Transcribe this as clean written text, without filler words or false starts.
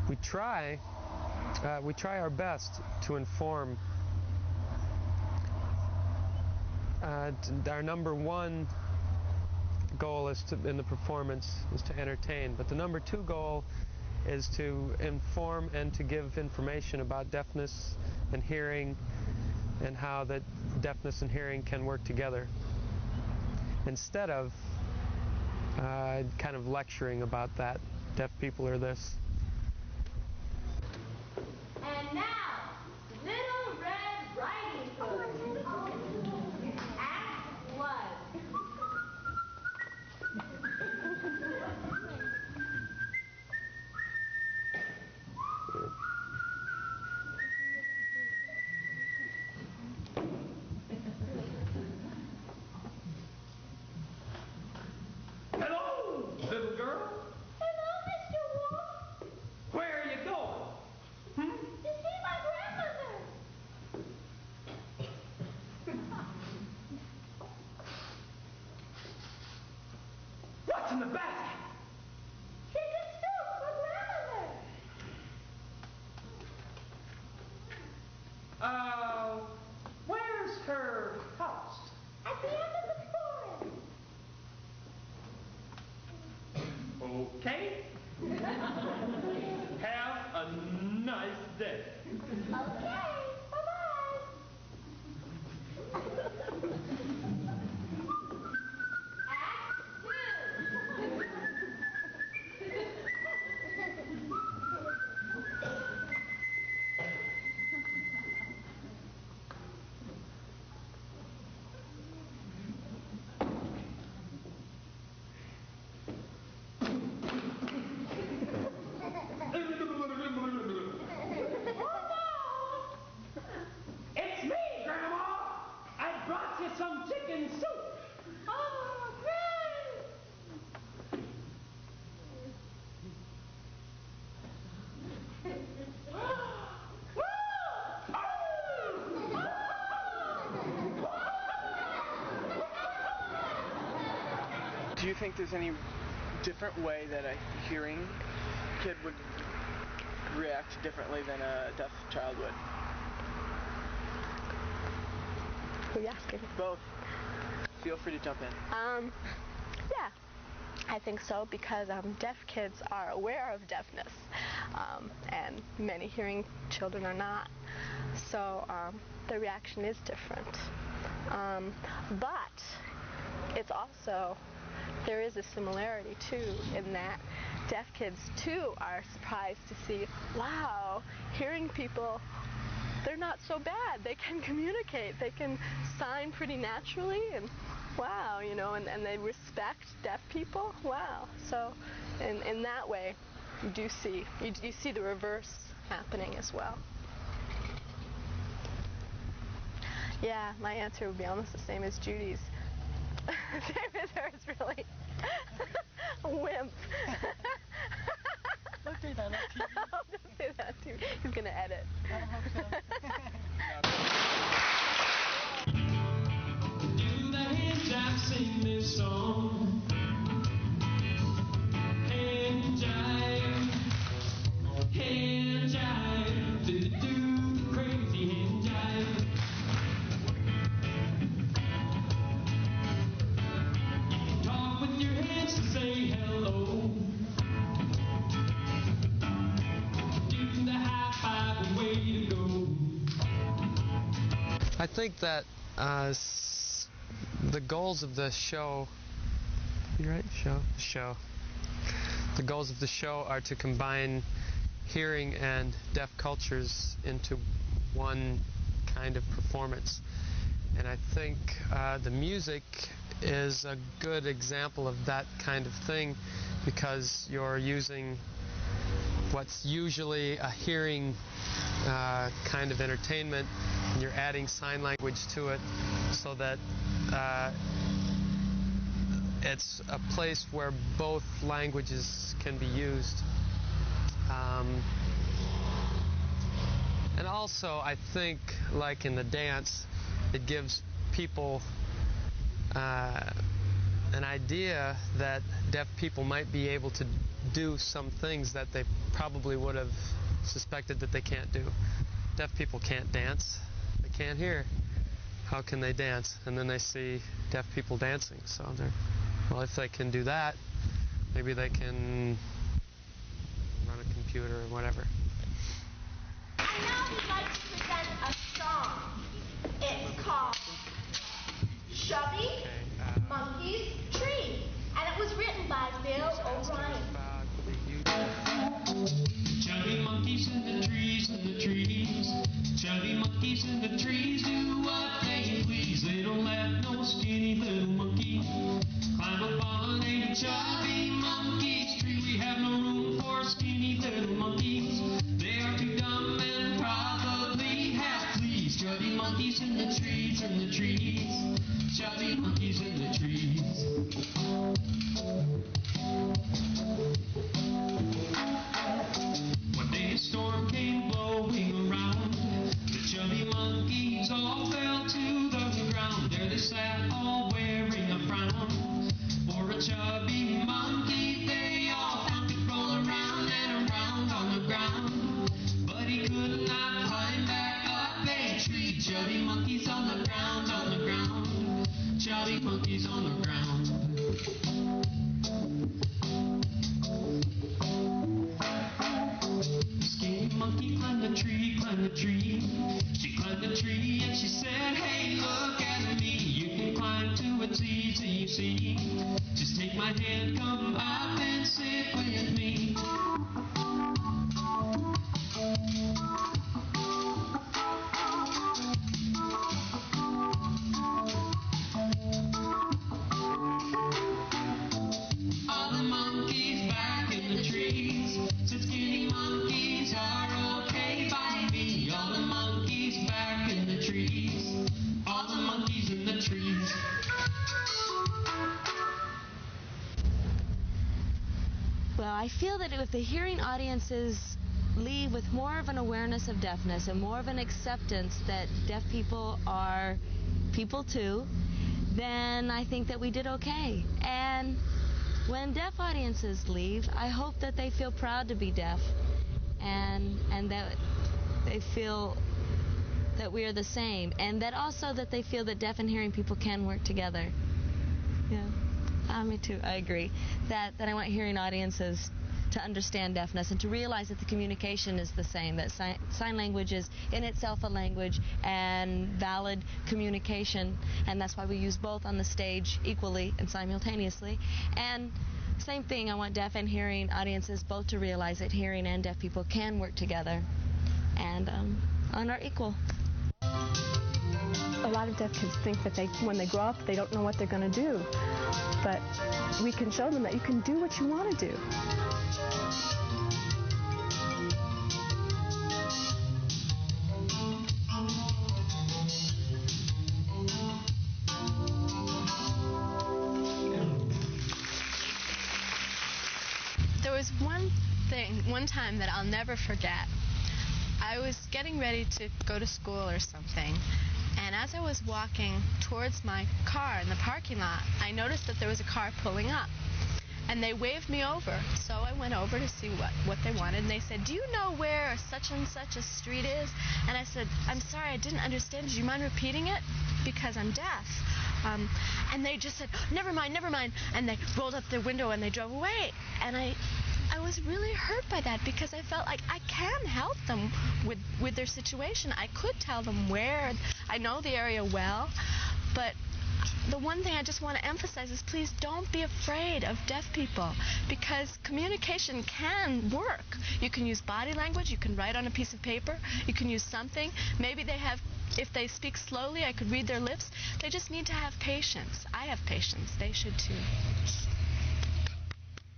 we try our best to inform. Our number one goal in the performance is to entertain, but the number two goal is to inform and to give information about deafness and hearing and how that deafness and hearing can work together, instead of kind of lecturing about that. Deaf people are this. And now, Little Red Riding Hood. Act 1. Hello, little girl. Hello, Mr. Wolf. Where are you going? To see my grandmother. What's in the basket? Chicken soup for grandmother. Where's her house? At the end of the forest. Okay. Have a nice day. Okay, bye-bye. Act 2. It's me, Grandma. I brought you some chicken soup. Oh, great. Do you think there's any different way that a hearing kid would react differently than a deaf child would? Who are you asking? Both. Feel free to jump in. Yeah, I think so, because deaf kids are aware of deafness, and many hearing children are not. So the reaction is different. But it's also, there is a similarity too, in that deaf kids too are surprised to see, wow, hearing people, they're not so bad. They can communicate. They can sign pretty naturally, and wow, you know, and they respect deaf people. Wow. So in that way, you see the reverse happening as well. Yeah, my answer would be almost the same as Judy's. Same as hers, really. Wimp. Don't say that on TV. Don't say that on TV. He's going to edit. I hope so. Do the hand jive, sing this song. Hand jive, do crazy hand jive. You can talk with your hands to say hello. Do the high five, way to go. I think that the goals of the show, you right? Show. The goals of the show are to combine hearing and deaf cultures into one kind of performance. And I think the music is a good example of that kind of thing, because you're using what's usually a hearing kind of entertainment, and you're adding sign language to it, so that it's a place where both languages can be used. And also, I think, like in the dance, it gives people an idea that deaf people might be able to do some things that they probably would have suspected that they can't do. Deaf people can't dance. They can't hear. How can they dance? And then they see deaf people dancing. So they're, well, if they can do that, maybe they can run a computer or whatever. And now we'd like to present a song. It's called Chubby Monkey's Tree. And it was written by Bill O'Brien. Chubby monkeys in the trees, in the trees. Chubby monkeys in the trees do what they please. They don't let no skinny little monkey climb up on a chubby monkey's tree. We have no room for skinny little monkeys. They are too dumb and probably have fleas. Chubby monkeys in the trees, in the trees. Chubby monkeys in the trees. One day a storm came blowing around. The chubby monkeys all fell to the ground. There they sat all wearing a frown. For a chubby monkey they all found to roll around and around on the ground. But he could not climb back up a tree. Chubby monkeys on the ground, on the ground. Chubby monkeys on the ground. Skinny monkey climbed the tree, climbed the tree. She climbed the tree and she said, hey, look at me. You can climb too, it's easy, you see. Just take my hand, come up and sit with me. All the monkeys back in the trees said skinny monkeys are okay by me. All the monkeys back in the trees. All the monkeys in the trees. Well, I feel that if the hearing audiences leave with more of an awareness of deafness and more of an acceptance that deaf people are people too, then I think that we did okay. And when deaf audiences leave, I hope that they feel proud to be deaf and that they feel that we are the same, and that also that they feel that deaf and hearing people can work together. Yeah, me too, I agree. That I want hearing audiences to understand deafness and to realize that the communication is the same, that sign language is in itself a language and valid communication, and that's why we use both on the stage equally and simultaneously. And same thing, I want deaf and hearing audiences both to realize that hearing and deaf people can work together and are equal. A lot of deaf kids think that when they grow up, they don't know what they're going to do. But we can show them that you can do what you want to do. There was one time that I'll never forget. I was getting ready to go to school or something, and as I was walking towards my car in the parking lot, I noticed that there was a car pulling up, and they waved me over. So I went over to see what they wanted, and they said, do you know where such and such a street is? And I said, I'm sorry, I didn't understand. Do you mind repeating it? Because I'm deaf. And they just said, never mind, and they rolled up their window and they drove away. And I was really hurt by that, because I felt like I can help them with their situation. I could tell them where. I know the area well, but the one thing I just want to emphasize is please don't be afraid of deaf people, because communication can work. You can use body language, you can write on a piece of paper, you can use something. Maybe if they speak slowly, I could read their lips. They just need to have patience. I have patience. They should too.